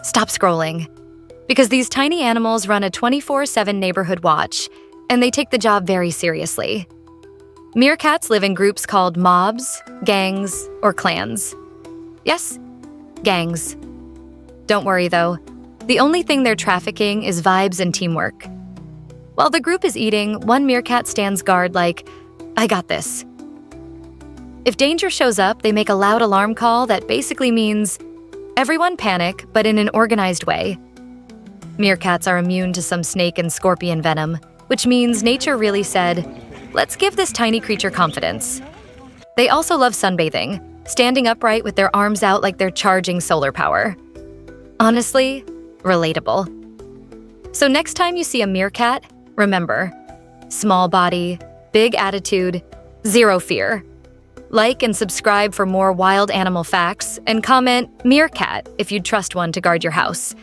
stop scrolling. Because these tiny animals run a 24/7 neighborhood watch, and they take the job very seriously. Meerkats live in groups called mobs, gangs, or clans. Yes, gangs. Don't worry though, the only thing they're trafficking is vibes and teamwork. While the group is eating, one meerkat stands guard like, "I got this." If danger shows up, they make a loud alarm call that basically means, everyone panic, but in an organized way. Meerkats are immune to some snake and scorpion venom, which means nature really said, let's give this tiny creature confidence. They also love sunbathing, standing upright with their arms out like they're charging solar power. Honestly, relatable. So next time you see a meerkat, remember, small body, big attitude, zero fear. Like and subscribe for more wild animal facts, and comment meerkat if you'd trust one to guard your house.